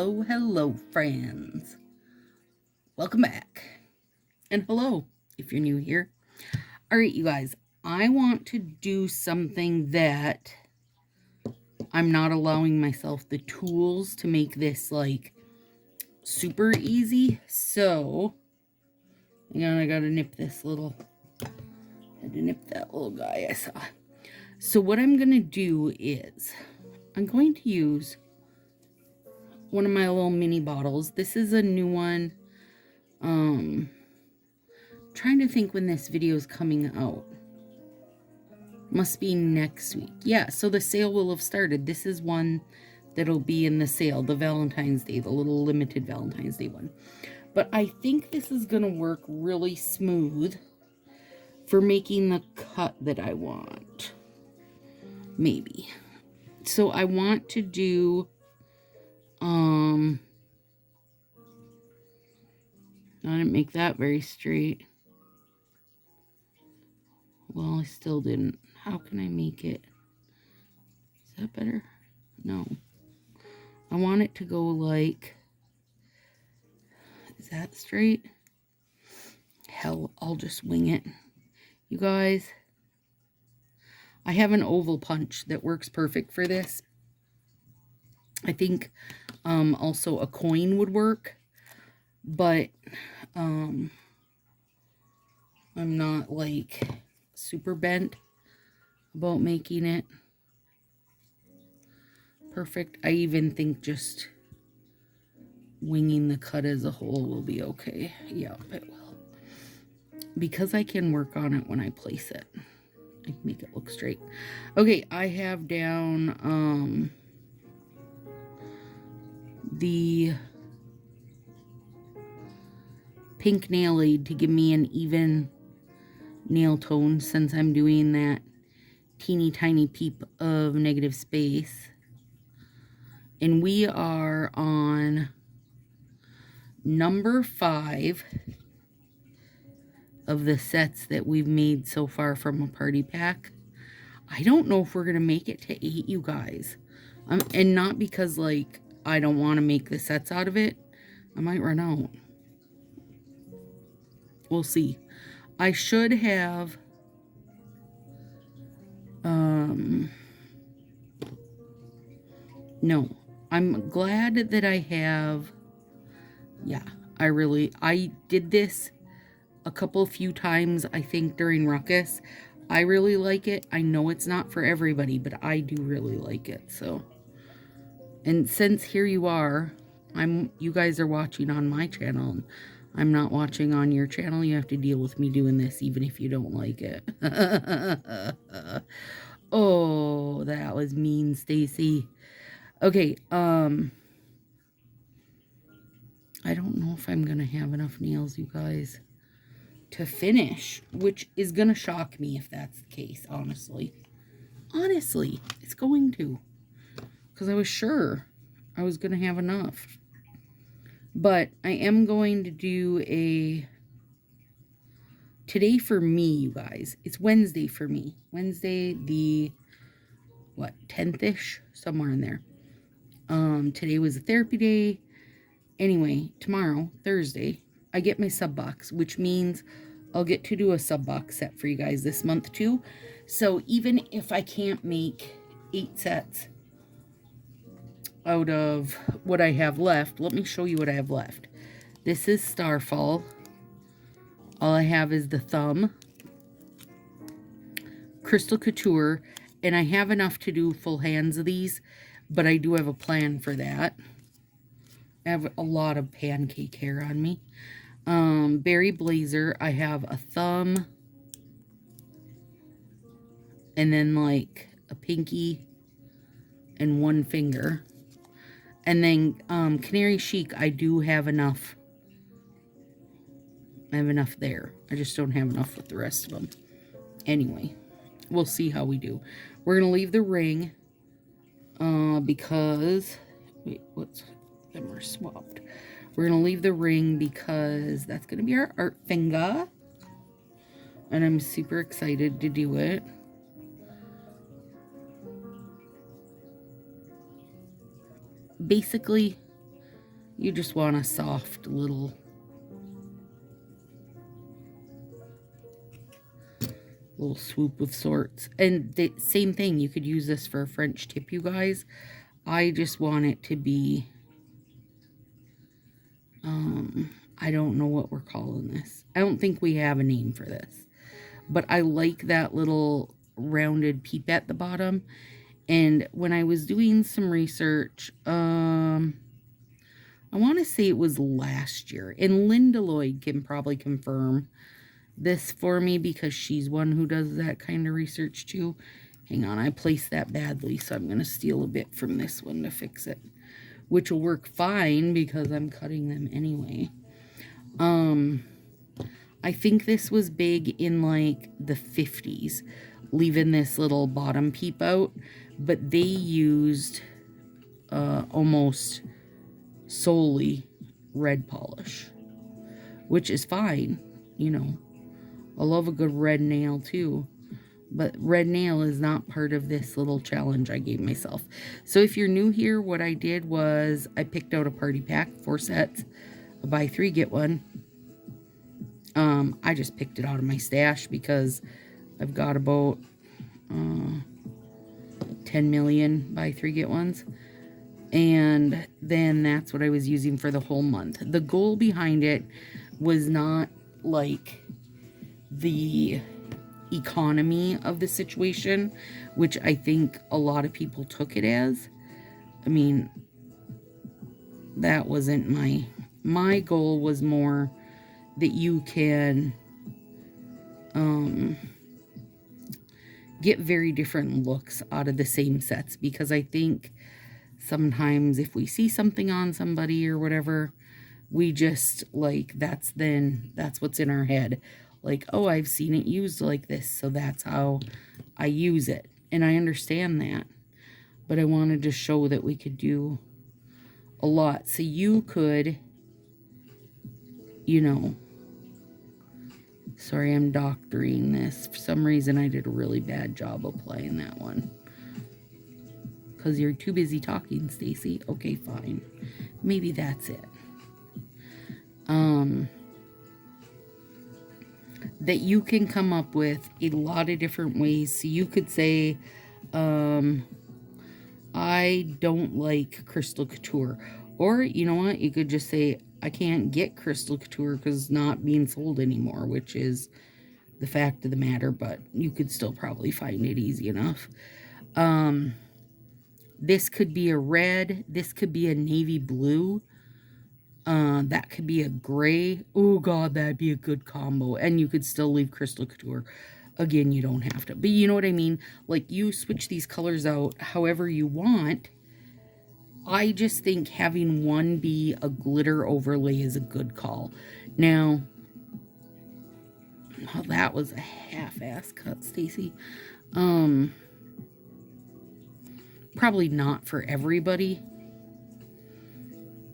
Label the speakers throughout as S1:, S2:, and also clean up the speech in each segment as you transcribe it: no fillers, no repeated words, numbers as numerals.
S1: Hello, friends. Welcome back. And hello, if you're new here. All right, you guys, I want to do something that I'm not allowing myself the tools to make this, like, super easy. So, hang on, I gotta nip this little, had to nip that little guy I saw. So what I'm gonna do is, I'm going to use one of my little mini bottles. This is a new one. Trying to think when this video is coming out. Must be next week. Yeah, so the sale will have started. This is one that'll be in the sale, the Valentine's Day, the little limited Valentine's Day one. But I think this is going to work really smooth for making the cut that I want. Maybe. So I want to do, I didn't make that very straight. Well, I still didn't. How can I make it? Is that better? No. I want it to go like... Is that straight? Hell, I'll just wing it. You guys, I have an oval punch that works perfect for this. I think also a coin would work. But I'm not like super bent about making it perfect. I even think just winging the cut as a whole will be okay. Yeah, it will. Because I can work on it when I place it. I can make it look straight. Okay, I have down the pink nail aid to give me an even nail tone, since I'm doing that teeny tiny peep of negative space. And we are on number 5 of the sets that we've made so far from a party pack. I don't know if we're going to make it to 8, you guys. And not because, like, I don't want to make the sets out of it. I might run out. We'll see. I should have... No. I'm glad that I have... Yeah, I did this a few times, I think, during Ruckus. I really like it. I know it's not for everybody, but I do really like it, so. And since here you are, you guys are watching on my channel, and I'm not watching on your channel, you have to deal with me doing this, even if you don't like it. Oh, that was mean, Stacy. Okay, I don't know if I'm gonna have enough nails, you guys, to finish, which is gonna shock me if that's the case, honestly. Honestly, it's going to, because I was sure I was gonna have enough. But I am going to do today for me, you guys. It's Wednesday for me. Wednesday the, 10th-ish? Somewhere in there. Today was a therapy day. Anyway, tomorrow, Thursday, I get my sub box, which means I'll get to do a sub box set for you guys this month too. So even if I can't make 8 sets out of what I have left, let me show you what I have left. This is Starfall. All I have is the Thumb, Crystal Couture, and I have enough to do full hands of these, but I do have a plan for that. I have a lot of pancake hair on me. Berry Blazer, I have a thumb, and then like a pinky and one finger. And then Canary Chic, I do have enough. I have enough there. I just don't have enough with the rest of them. Anyway, we'll see how we do. We're going to leave the ring because... Wait, them are swapped. We're going to leave the ring because that's going to be our art finger. And I'm super excited to do it. Basically, You just want a soft little swoop of sorts. And the same thing, you could use this for a French tip, you guys. I just want it to be, I don't know what we're calling this. I don't think we have a name for this. But I like that little rounded peep at the bottom. And when I was doing some research, I want to say it was last year. And Linda Lloyd can probably confirm this for me because she's one who does that kind of research too. Hang on, I placed that badly, so I'm going to steal a bit from this one to fix it. Which will work fine because I'm cutting them anyway. I think this was big in like the 50s, leaving this little bottom peep out, but they used almost solely red polish, which is fine, you know. I love a good red nail too, but red nail is not part of this little challenge I gave myself. So if you're new here, what I did was I picked out a party pack, 4 sets, a buy 3 get 1. I just picked it out of my stash because I've got about 10 million buy 3 get 1s. And then that's what I was using for the whole month. The goal behind it was not like the economy of the situation, which I think a lot of people took it as. I mean, that wasn't my goal. Was more that you can get very different looks out of the same sets, because I think sometimes if we see something on somebody or whatever, we just like, that's what's in our head. Like, oh, I've seen it used like this, so that's how I use it. And I understand that. But I wanted to show that we could do a lot. So you could, you know, sorry, I'm doctoring this. For some reason, I did a really bad job applying that one. Because you're too busy talking, Stacy. Okay, fine. Maybe that's it. That you can come up with a lot of different ways. So you could say, I don't like Crystal Couture. Or, you know what? You could just say, I can't get Crystal Couture because it's not being sold anymore, which is the fact of the matter, but you could still probably find it easy enough. This could be a red. This could be a navy blue. That could be a gray. Oh, God, that'd be a good combo. And you could still leave Crystal Couture. Again, you don't have to. But you know what I mean? Like, you switch these colors out however you want. I just think having one be a glitter overlay is a good call. Now, oh, that was a half-ass cut, Stacy. Probably not for everybody.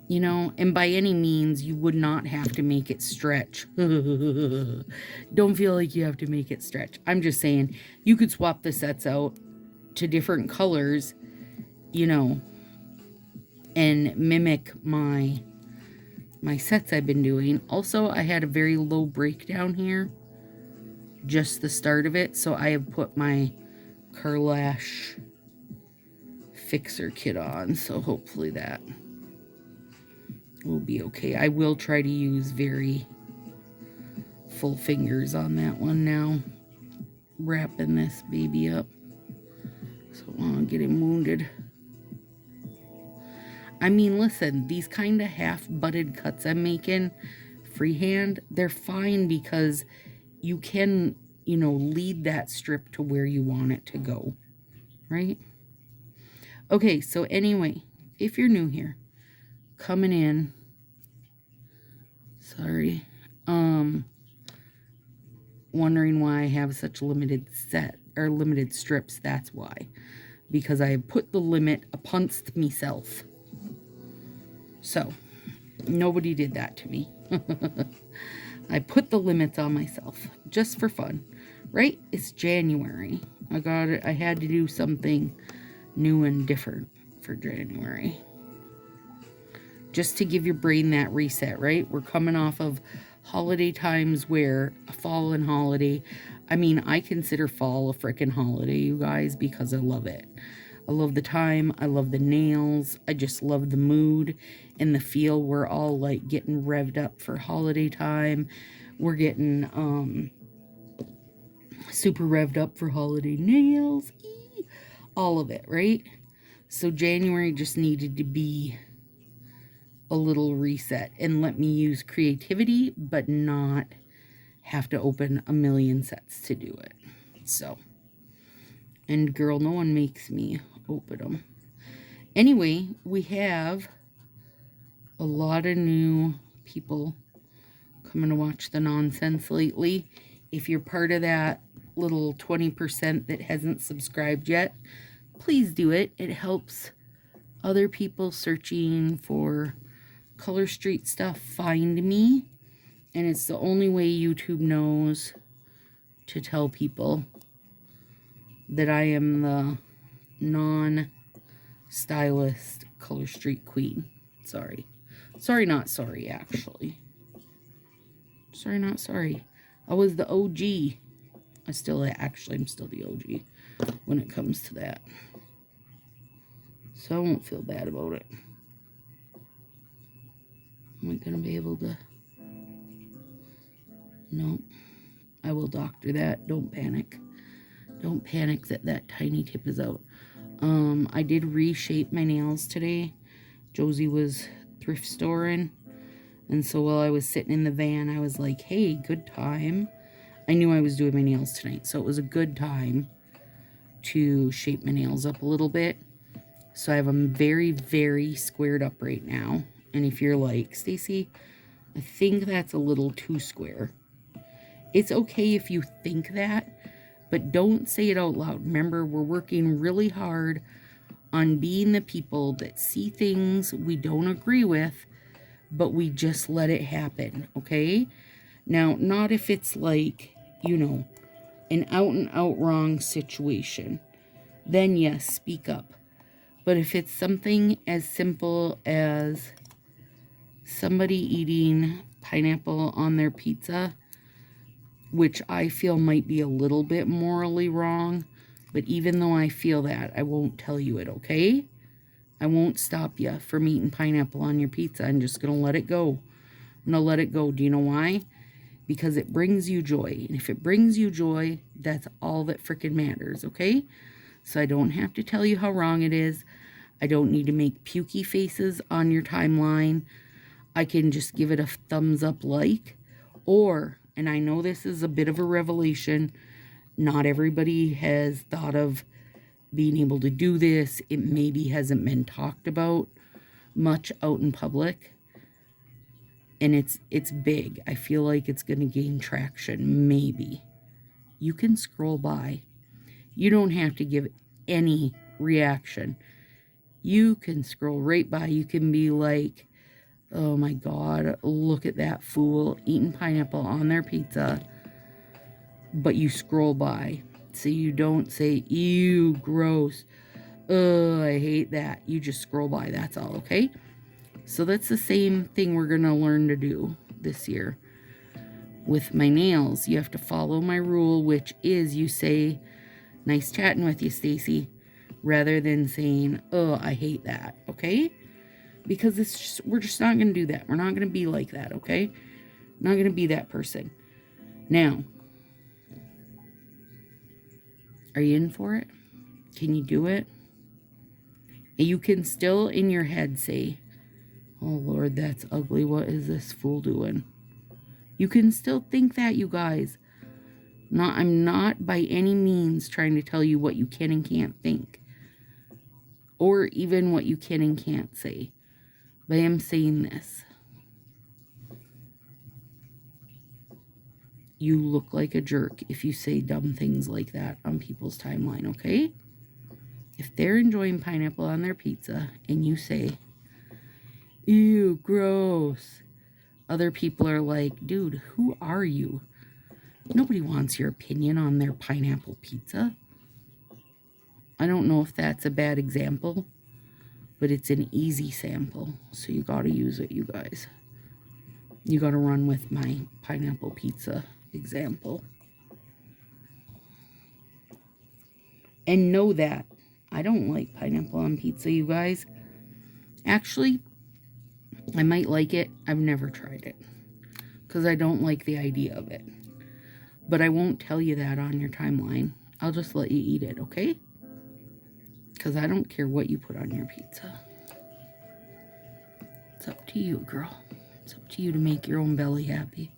S1: You know, and by any means, you would not have to make it stretch. Don't feel like you have to make it stretch. I'm just saying, you could swap the sets out to different colors, you know, and mimic my sets I've been doing. Also, I had a very low breakdown here, just the start of it, so I have put my Carlash fixer kit on, so hopefully that will be okay. I will try to use very full fingers on that one now, wrapping this baby up, so I won't get him wounded. I mean, listen, these kind of half-butted cuts I'm making freehand, they're fine because you can, you know, lead that strip to where you want it to go, right? Okay, so anyway, if you're new here, coming in, sorry, wondering why I have such limited limited strips, that's why. Because I have put the limit uponst myself. So, nobody did that to me. I put the limits on myself, just for fun, right? It's January. I had to do something new and different for January. just to give your brain that reset, right? We're coming off of holiday times where a fall and holiday, I mean, I consider fall a freaking holiday, you guys, because I love it. I love the time. I love the nails. I just love the mood and the feel. We're all like getting revved up for holiday time. We're getting super revved up for holiday nails. All of it, right? So January just needed to be a little reset and let me use creativity, but not have to open a million sets to do it. So, and girl, no one makes me open them. Anyway, we have a lot of new people coming to watch the nonsense lately. If you're part of that little 20% that hasn't subscribed yet, please do it. It helps other people searching for Color Street stuff find me, and it's the only way YouTube knows to tell people that I am the non-stylist Color Street queen. Sorry, not sorry, actually. Sorry, not sorry. I was the OG. I'm still the OG when it comes to that, so I won't feel bad about it. Am I going to be able to? No. I will doctor that. Don't panic. Don't panic that that tiny tip is out. I did reshape my nails today. Josie was thrift storing. And so while I was sitting in the van, I was like, hey, good time. I knew I was doing my nails tonight, so it was a good time to shape my nails up a little bit. So I have them very, very squared up right now. And if you're like, Stacy, I think that's a little too square. It's okay if you think that, but don't say it out loud. Remember, we're working really hard on being the people that see things we don't agree with, but we just let it happen, okay? Now, not if it's like, you know, an out and out wrong situation. Then yes, speak up. But if it's something as simple as somebody eating pineapple on their pizza, which I feel might be a little bit morally wrong, but even though I feel that, I won't tell you it, okay? I won't stop you from eating pineapple on your pizza. I'm just going to let it go. I'm going to let it go. Do you know why? Because it brings you joy. And if it brings you joy, that's all that freaking matters, okay? So I don't have to tell you how wrong it is. I don't need to make pukey faces on your timeline. I can just give it a thumbs up like. Or, and I know this is a bit of a revelation, not everybody has thought of being able to do this. It maybe hasn't been talked about much out in public. And it's big. I feel like it's going to gain traction, maybe. You can scroll by. You don't have to give any reaction. You can scroll right by. You can be like, oh my God, look at that fool eating pineapple on their pizza. But you scroll by. So you don't say, ew, gross. Oh, I hate that. You just scroll by. That's all, okay? So that's the same thing we're going to learn to do this year. With my nails, you have to follow my rule, which is you say, nice chatting with you, Stacy, rather than saying, oh, I hate that, okay? Because it's just, we're just not going to do that. We're not going to be like that, okay? Not going to be that person. Now, are you in for it? Can you do it? And you can still in your head say, oh Lord, that's ugly. What is this fool doing? You can still think that, you guys. I'm not by any means trying to tell you what you can and can't think. Or even what you can and can't say. But I am saying this. You look like a jerk if you say dumb things like that on people's timeline, okay? If they're enjoying pineapple on their pizza and you say, ew, gross. Other people are like, dude, who are you? Nobody wants your opinion on their pineapple pizza. I don't know if that's a bad example, but it's an easy sample, so you gotta use it, you guys. You gotta run with my pineapple pizza example. And know that I don't like pineapple on pizza, you guys. Actually, I might like it. I've never tried it because I don't like the idea of it. But I won't tell you that on your timeline. I'll just let you eat it, okay? Because I don't care what you put on your pizza. It's up to you, girl. It's up to you to make your own belly happy.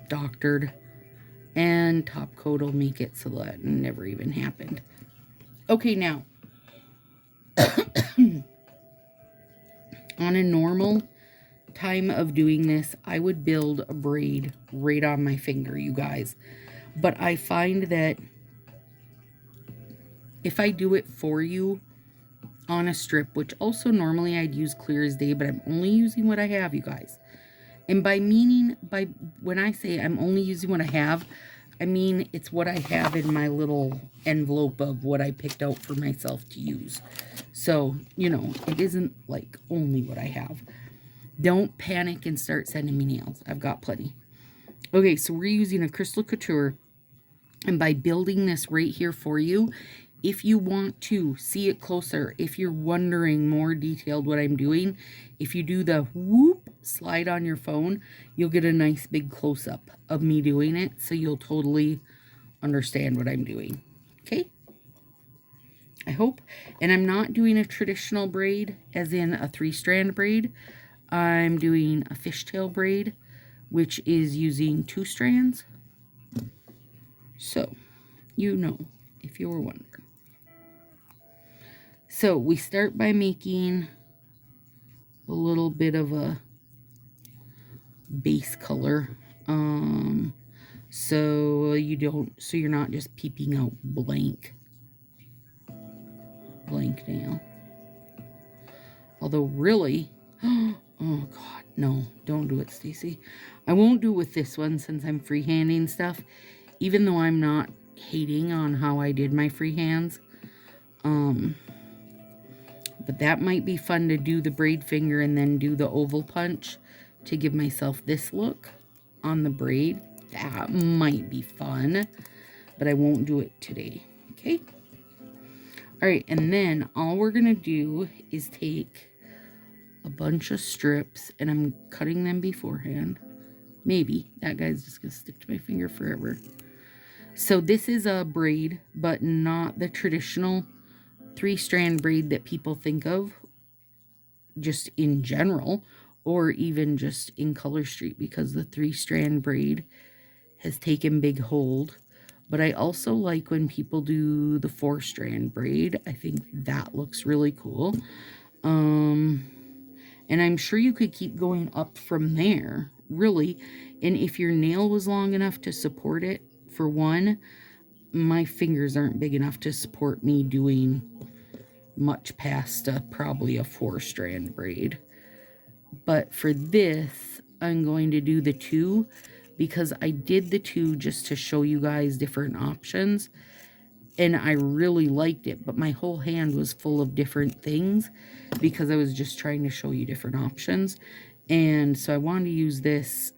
S1: Doctored. And top coat will make it so that never even happened. Okay, now. On a normal time of doing this, I would build a braid right on my finger, you guys. But I find that if I do it for you on a strip, which also normally I'd use clear as day, but I'm only using what I have, you guys. And when I say I'm only using what I have, I mean it's what I have in my little envelope of what I picked out for myself to use. So, you know, it isn't like only what I have. Don't panic and start sending me nails. I've got plenty. Okay, so we're using a Crystal Couture. And by building this right here for you, if you want to see it closer, if you're wondering more detailed what I'm doing, if you do the whoop slide on your phone, you'll get a nice big close-up of me doing it, so you'll totally understand what I'm doing. Okay? I hope. And I'm not doing a traditional braid, as in a 3-strand braid. I'm doing a fishtail braid, which is using 2 strands. So, you know, if you were wondering. So we start by making a little bit of a base color. So you're not just peeping out blank nail. Although really, oh God, no, don't do it, Stacy. I won't do it with this one since I'm freehanding stuff, even though I'm not hating on how I did my freehands. But that might be fun to do the braid finger and then do the oval punch to give myself this look on the braid. That might be fun, but I won't do it today, okay? All right, and then all we're gonna do is take a bunch of strips, and I'm cutting them beforehand. Maybe. That guy's just gonna stick to my finger forever. So this is a braid, but not the traditional 3-strand braid that people think of just in general, or even just in Color Street, because the 3-strand braid has taken big hold. But I also like when people do the 4-strand braid. I think that looks really cool. And I'm sure you could keep going up from there, really. And if your nail was long enough to support it, for one, my fingers aren't big enough to support me doing much past probably a 4-strand braid. But for this, I'm going to do the 2 because I did the 2 just to show you guys different options. And I really liked it, but my whole hand was full of different things because I was just trying to show you different options. And so I wanted to use this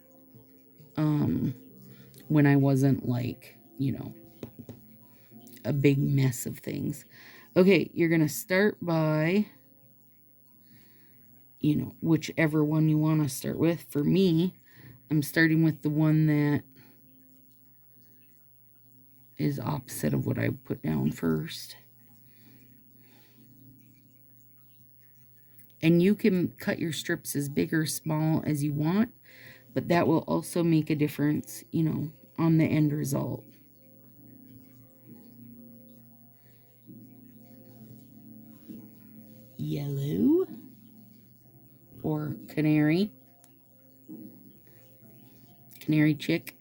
S1: when I wasn't like, you know, a big mess of things. Okay, you're going to start by, you know, whichever one you want to start with. For me, I'm starting with the one that is opposite of what I put down first. And you can cut your strips as big or small as you want, but that will also make a difference, you know, on the end result. Yellow or canary chick.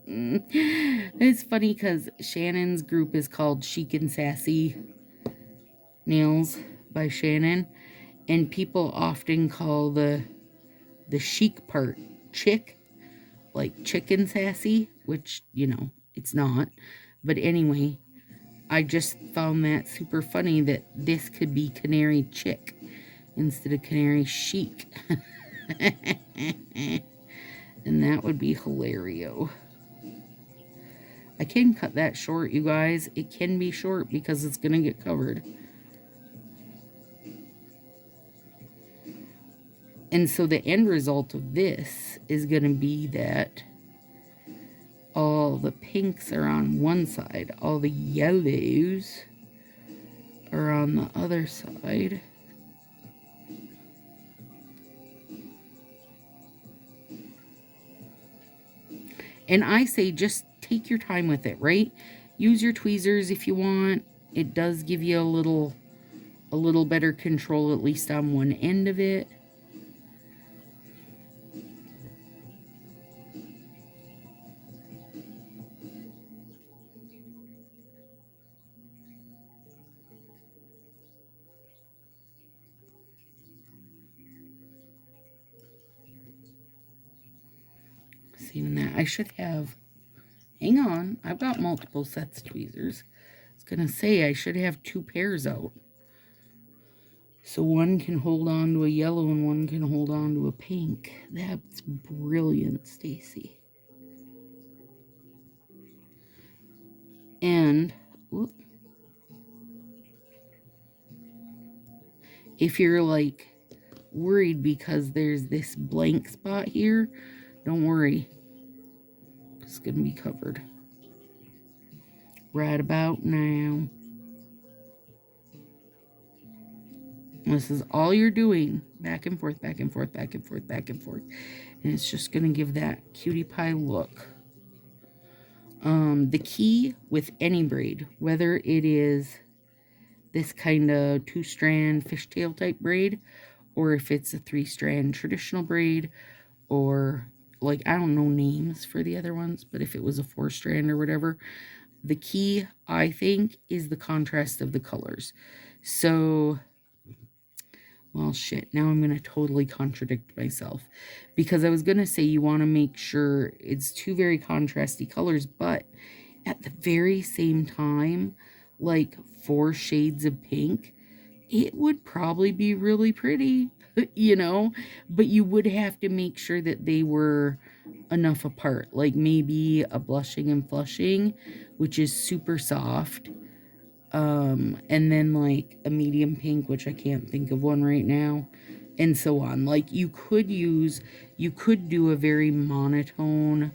S1: It's funny because Shannon's group is called Chic and Sassy Nails by Shannon, and people often call the chic part chick, like chicken sassy, which, you know, it's not. But anyway, I just found that super funny that this could be canary chick instead of canary chic. And that would be hilario. I can cut that short, you guys. It can be short because it's going to get covered. And so the end result of this is going to be that all the pinks are on one side, all the yellows are on the other side. And I say just take your time with it, right? Use your tweezers if you want. It does give you a little better control, at least on one end of it. Seeing that, I should have, hang on, I've got multiple sets of tweezers. I was gonna say I should have 2 pairs out. So one can hold on to a yellow and one can hold on to a pink. That's brilliant, Stacy. And whoop, if you're like worried because there's this blank spot here, don't worry. It's going to be covered right about now. This is all you're doing. Back and forth, back and forth, back and forth, back and forth. And it's just going to give that cutie pie look. The key with any braid, whether it is this kind of 2-strand fishtail type braid, or if it's a 3-strand traditional braid, or like, I don't know names for the other ones, but if it was a 4-strand or whatever, the key, I think, is the contrast of the colors. So, well, shit, now I'm going to totally contradict myself, because I was going to say you want to make sure it's 2 very contrasty colors, but at the very same time, like 4 shades of pink, it would probably be really pretty, you know, but you would have to make sure that they were enough apart, like maybe a blushing and flushing, which is super soft, and then like a medium pink, which I can't think of one right now, and so on. Like you could do a very monotone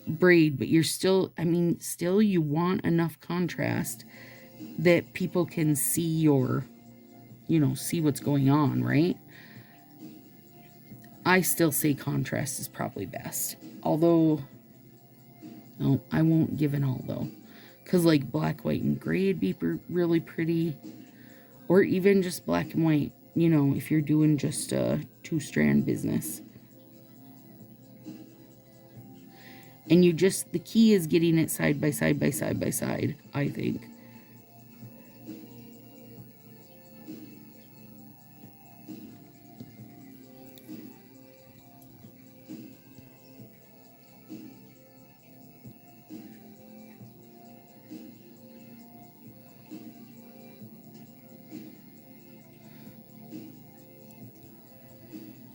S1: braid, but you're still, I mean, still you want enough contrast that people can see your, see what's going on, right? I still say contrast is probably best. Although, no, I won't give an although. Because like black, white, and gray would be really pretty. Or even just black and white, if you're doing just a 2-strand business. And the key is getting it side by side by side by side, I think.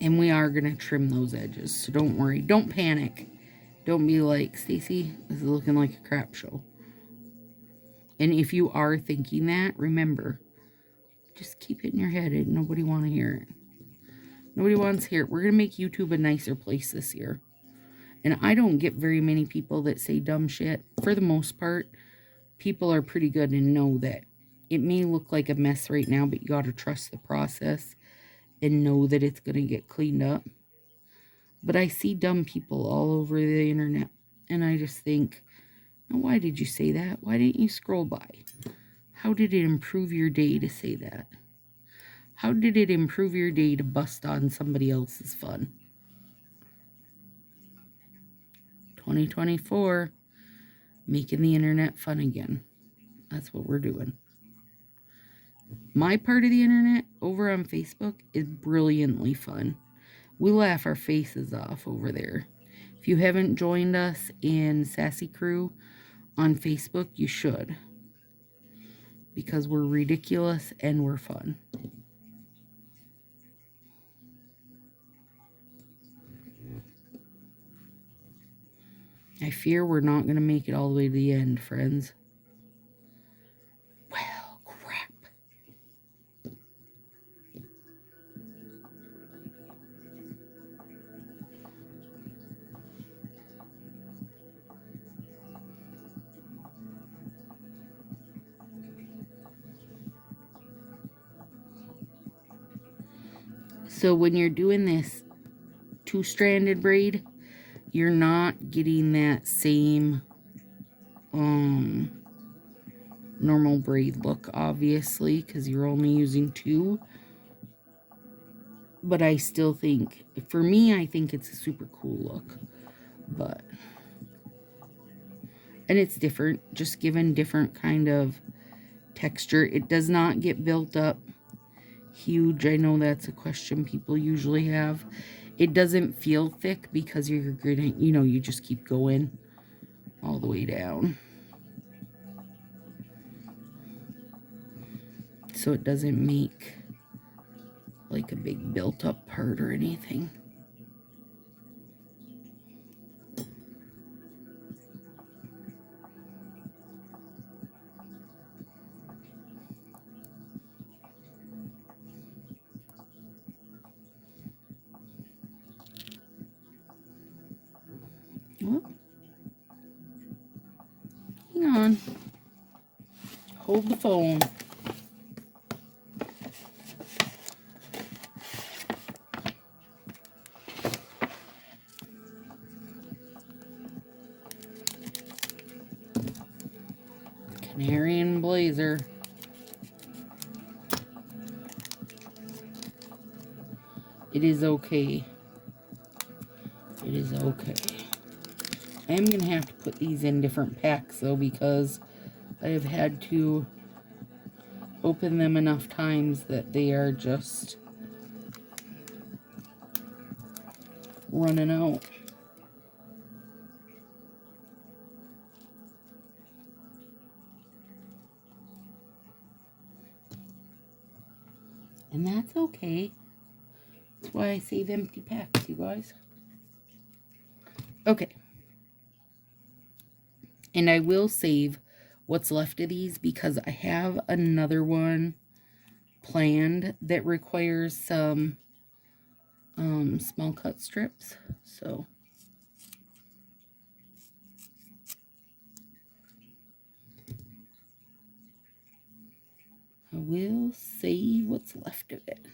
S1: And we are going to trim those edges, so don't worry. Don't panic. Don't be like, Stacy, this is looking like a crap show. And if you are thinking that, remember, just keep it in your head and nobody want to hear it. Nobody wants to hear it. We're going to make YouTube a nicer place this year. And I don't get very many people that say dumb shit. For the most part, people are pretty good and know that it may look like a mess right now, but you got to trust the process and know that it's going to get cleaned up. But I see dumb people all over the internet, and I just think, now, why did you say that? Why didn't you scroll by? How did it improve your day to say that? How did it improve your day to bust on somebody else's fun? 2024, making the internet fun again. That's what we're doing. My part of the internet over on Facebook is brilliantly fun. We laugh our faces off over there. If you haven't joined us in Sassy Crew on Facebook, you should. because we're ridiculous and we're fun. I fear we're not going to make it all the way to the end, friends. Well, crap. So when you're doing this two-stranded braid, you're not getting that same normal braid look, obviously, because you're only using two. But I still think, for me, I think it's a super cool look. But, and it's different, just given different kind of texture. It does not get built up huge. I know that's a question people usually have. It doesn't feel thick because you're gonna, you know, you just keep going all the way down. So it doesn't make like a big built up part or anything. Oh. Hang on. Hold the phone. Canary and blazer. It is okay. It is okay. I am going to have to put these in different packs though, because I have had to open them enough times that they are just running out. And that's okay. That's why I save empty packs, you guys. Okay. And I will save what's left of these because I have another one planned that requires some small cut strips. So I will save what's left of it.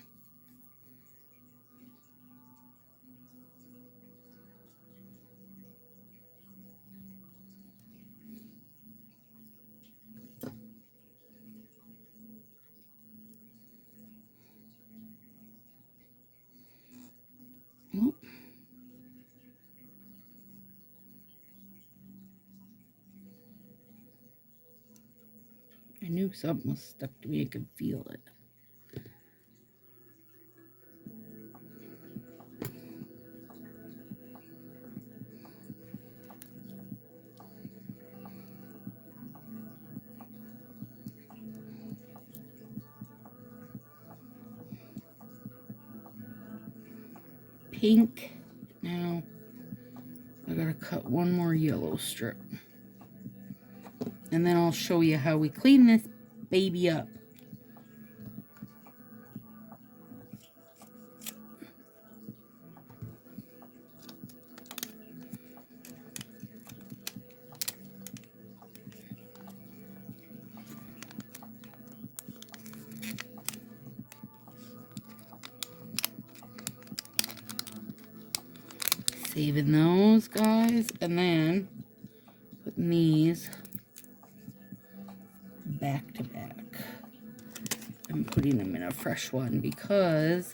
S1: Oh. I knew something was stuck to me. I could feel it. Pink. Now I gotta cut one more yellow strip. And then I'll show you how we clean this baby up. Saving those guys, and then putting these back to back. I'm putting them in a fresh one because,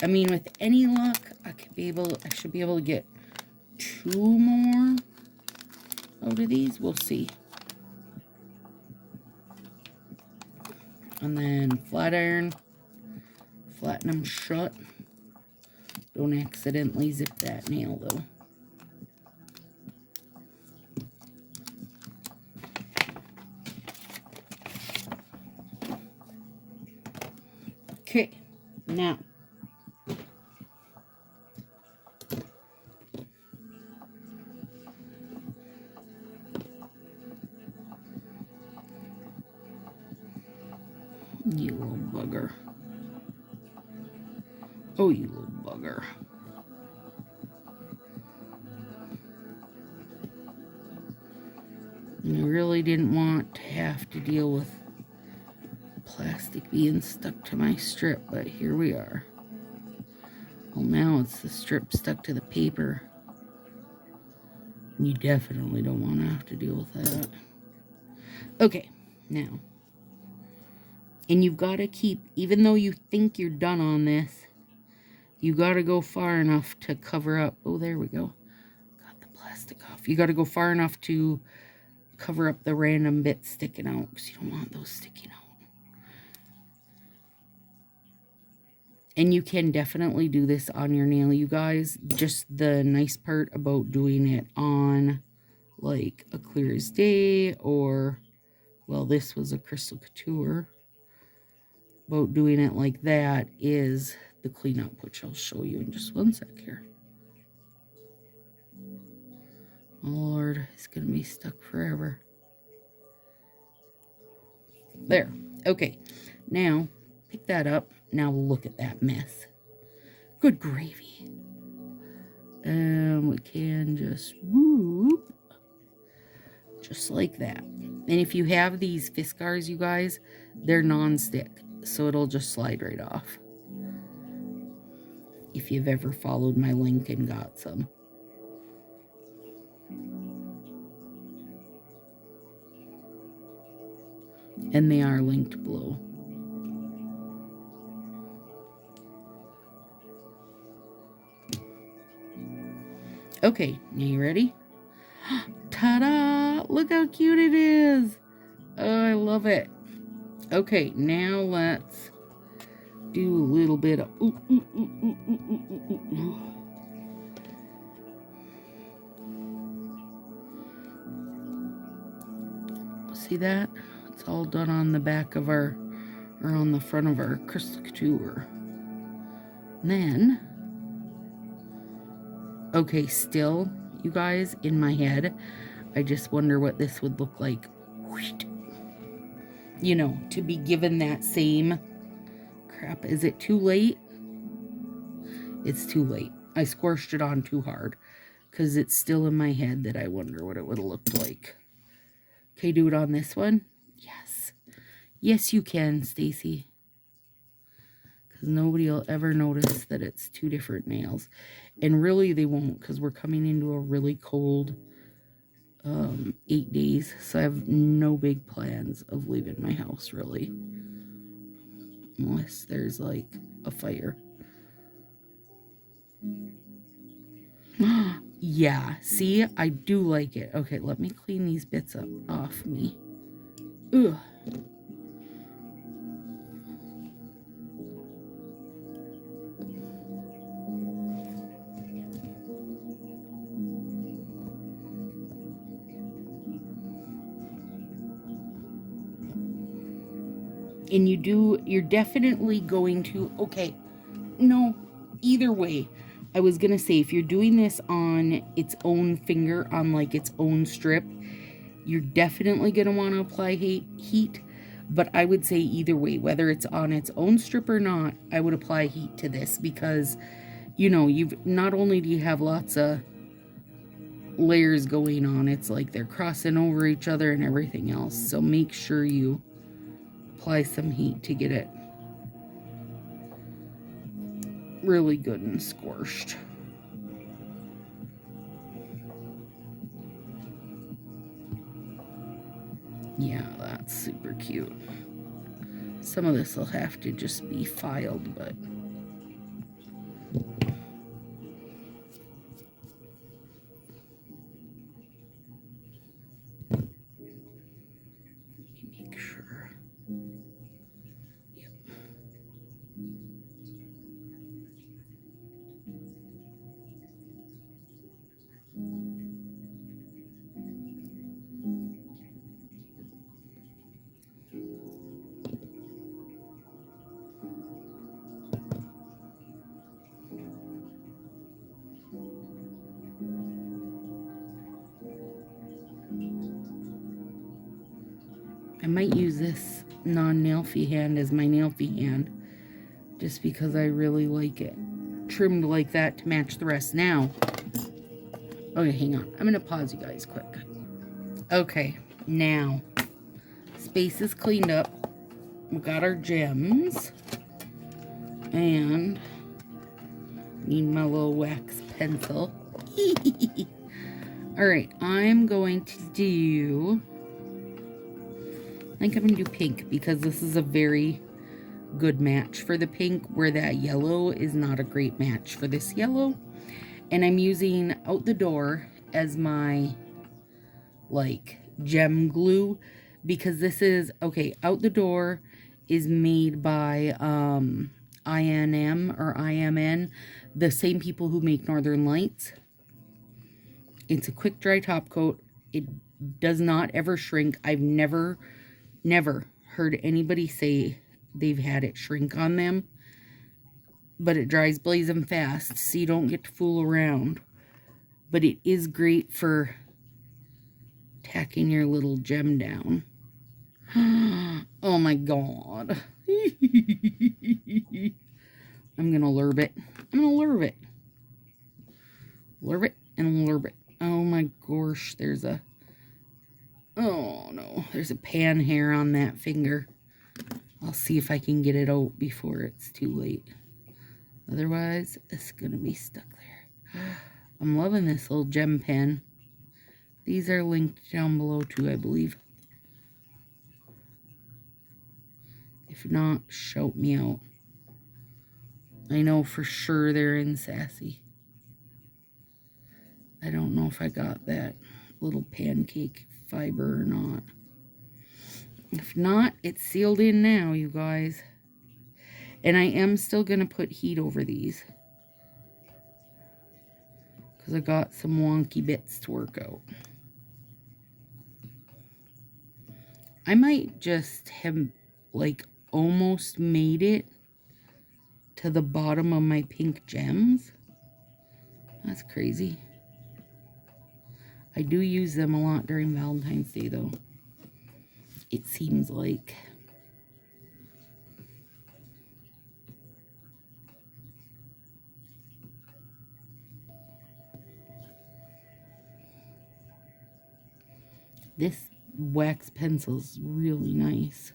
S1: I mean, with any luck, I should be able to get 2 more out of these. We'll see. And then flat iron, flatten them shut. Don't accidentally zip that nail though. Now, you little bugger. Oh, you little bugger. I really didn't want to have to deal with plastic being stuck to my strip, but here we are. Well, now it's the strip stuck to the paper. You definitely don't want to have to deal with that. Okay, now. And you've got to keep, even though you think you're done on this, you got to go far enough to cover up. Oh, there we go. Got the plastic off. You got to go far enough to cover up the random bits sticking out, because you don't want those sticking out. And you can definitely do this on your nail, you guys. Just the nice part about doing it on like a clear as day, or, well, this was a crystal couture. About doing it like that is the cleanup, which I'll show you in just one sec here. Oh Lord, it's gonna be stuck forever. There. Okay. Now, pick that up. Now look at that mess. Good gravy. And we can just whoop. Just like that. And if you have these Fiskars, you guys, they're non-stick. So it'll just slide right off. If you've ever followed my link and got some. And they are linked below. Okay, now you ready? Ta-da! Look how cute it is! Oh, I love it. Okay, now let's do a little bit of... See that? It's all done on the back of our, or on the front of our crystal couture. And then, okay, still, you guys, in my head, I just wonder what this would look like. You know, to be given that same... Crap, is it too late? It's too late. I squashed it on too hard, because it's still in my head that I wonder what it would have looked like. Okay, do it on this one. Yes. Yes, you can, Stacy. Because nobody will ever notice that it's two different nails. And really, they won't, because we're coming into a really cold 8 days. So I have no big plans of leaving my house, really. Unless there's, like, a fire. Yeah, see? I do like it. Okay, let me clean these bits up off me. Ugh. And you're definitely going to, okay, no, either way, I was going to say, if you're doing this on its own finger, on like its own strip, you're definitely going to want to apply heat, but I would say either way, whether it's on its own strip or not, I would apply heat to this, because, you know, not only do you have lots of layers going on, it's like they're crossing over each other and everything else, so make sure you apply some heat to get it really good and squashed. Yeah, that's super cute. Some of this will have to just be filed, but... Let me make sure. Yep. I might use this non-nailfy hand as my nailfy hand, just because I really like it trimmed like that to match the rest. Now, okay, hang on. I'm going to pause you guys quick. Okay, now, space is cleaned up. We got our gems. And need my little wax pencil. Alright, I'm going to do... I think I'm going to do pink because this is a very good match for the pink, where that yellow is not a great match for this yellow. And I'm using Out the Door as my, like, gem glue, because this is, okay, Out the Door is made by INM or IMN, the same people who make Northern Lights. It's a quick dry top coat. It does not ever shrink. I've never heard anybody say they've had it shrink on them. But it dries blazing fast, so you don't get to fool around. But it is great for tacking your little gem down. Oh my god. I'm gonna lurb it. I'm gonna lurb it. Lurb it and lurb it. Oh my gosh, there's a... Oh no, there's a pan hair on that finger. I'll see if I can get it out before it's too late. Otherwise, it's gonna be stuck there. I'm loving this little gem pen. These are linked down below too, I believe. If not, shout me out. I know for sure they're in Sassy. I don't know if I got that little pancake fiber or not. If not, it's sealed in now, you guys. And I am still going to put heat over these, because I got some wonky bits to work out. I might just have, like, almost made it to the bottom of my pink gems. That's crazy. I do use them a lot during Valentine's Day, though. It seems like. This wax pencil's really nice.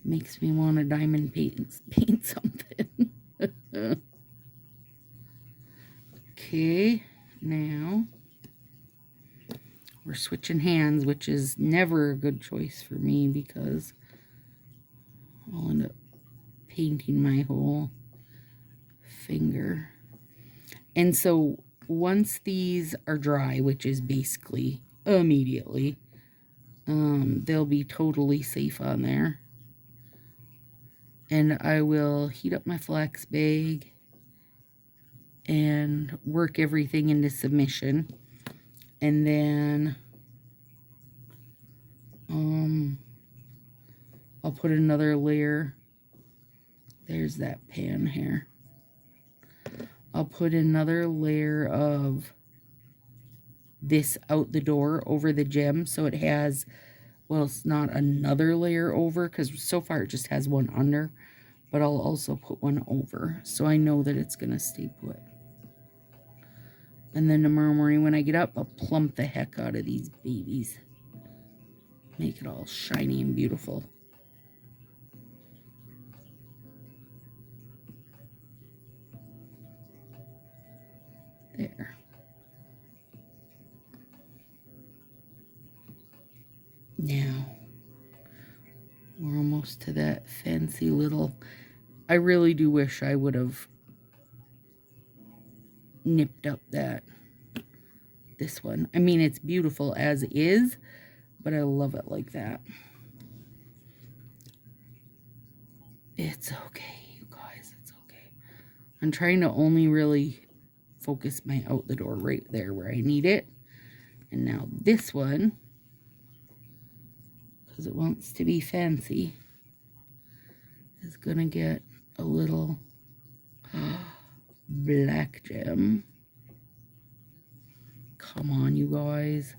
S1: Makes me want to diamond paint something. Okay, now we're switching hands, which is never a good choice for me because I'll end up painting my whole finger. And so once these are dry, which is basically immediately, they'll be totally safe on there. And I will heat up my flax bag and work everything into submission. And then I'll put another layer. There's that pan hair. I'll put another layer of this Out the Door over the gem, so it has, well, it's not another layer over, because so far it just has one under, but I'll also put one over, so I know that it's going to stay put. And then tomorrow morning when I get up, I'll plump the heck out of these babies. Make it all shiny and beautiful. There. Now, we're almost to that fancy little... I really do wish I would have nipped up this one. I mean, it's beautiful as is, but I love it like that. It's okay, you guys, it's okay. I'm trying to only really focus my Out the Door right there where I need it. And now this one, because it wants to be fancy, is gonna get a little black gem. Come on, you guys.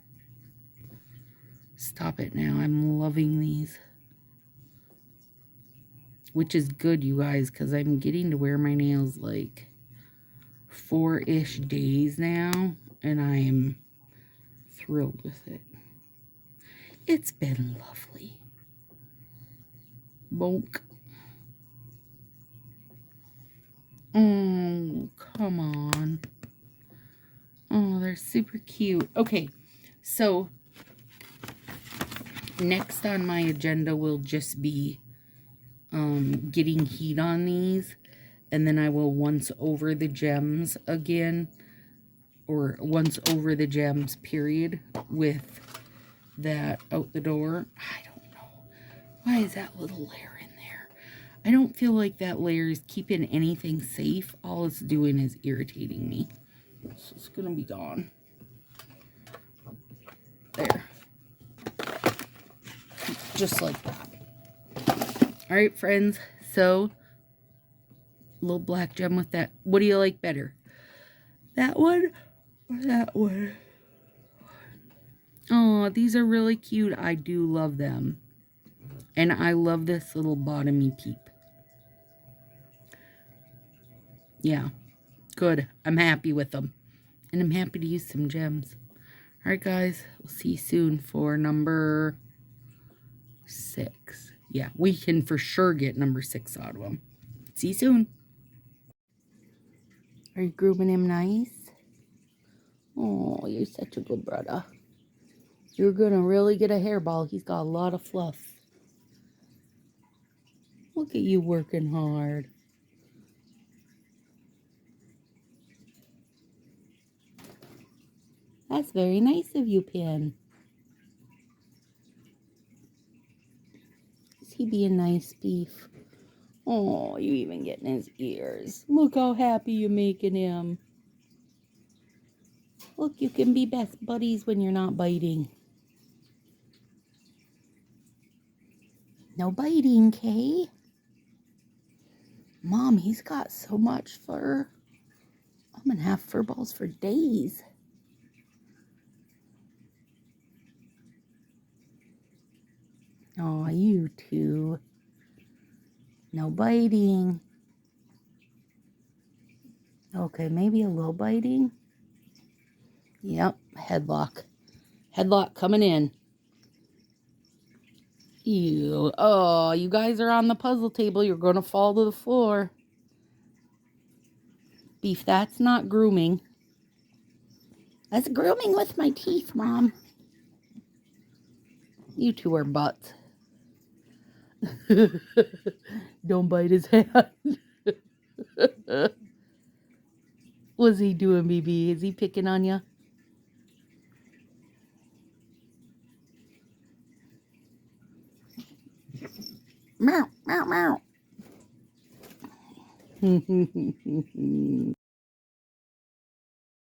S1: Stop it now. I'm loving these. Which is good, you guys, because I'm getting to wear my nails like 4-ish days now. And I am thrilled with it. It's been lovely. Bonk. Oh, come on. Oh, they're super cute. Okay, so next on my agenda will just be getting heat on these. And then I will once over the gems again. Or once over the gems, period, with that out the door. I don't know. Why is that little layer in there? I don't feel like that layer is keeping anything safe. All it's doing is irritating me. So it's going to be gone. There. Just like that. Alright, friends. So, little black gem with that. What do you like better? That one or that one? Oh, these are really cute. I do love them. And I love this little bottomy peep. Yeah, good. I'm happy with them. And I'm happy to use some gems. Alright, guys. We'll see you soon for number 6. Yeah, we can for sure get number 6 out of them. See you soon. Are you grooming him nice? Oh, you're such a good brother. You're going to really get a hairball. He's got a lot of fluff. Look at you working hard. That's very nice of you, Pin. Is he being nice, Beef? Oh, you even getting his ears. Look how happy you're making him. Look, you can be best buddies when you're not biting. No biting, Kay. Mom, he's got so much fur. I'm going to have fur balls for days. Oh, you two. No biting. Okay, maybe a little biting. Yep, headlock. Headlock coming in. Ew. Oh, you guys are on the puzzle table. You're going to fall to the floor. Beef, that's not grooming. That's grooming with my teeth, Mom. You two are butts. Don't bite his hand. What's he doing, BB? Is he picking on you? Meow, meow, meow.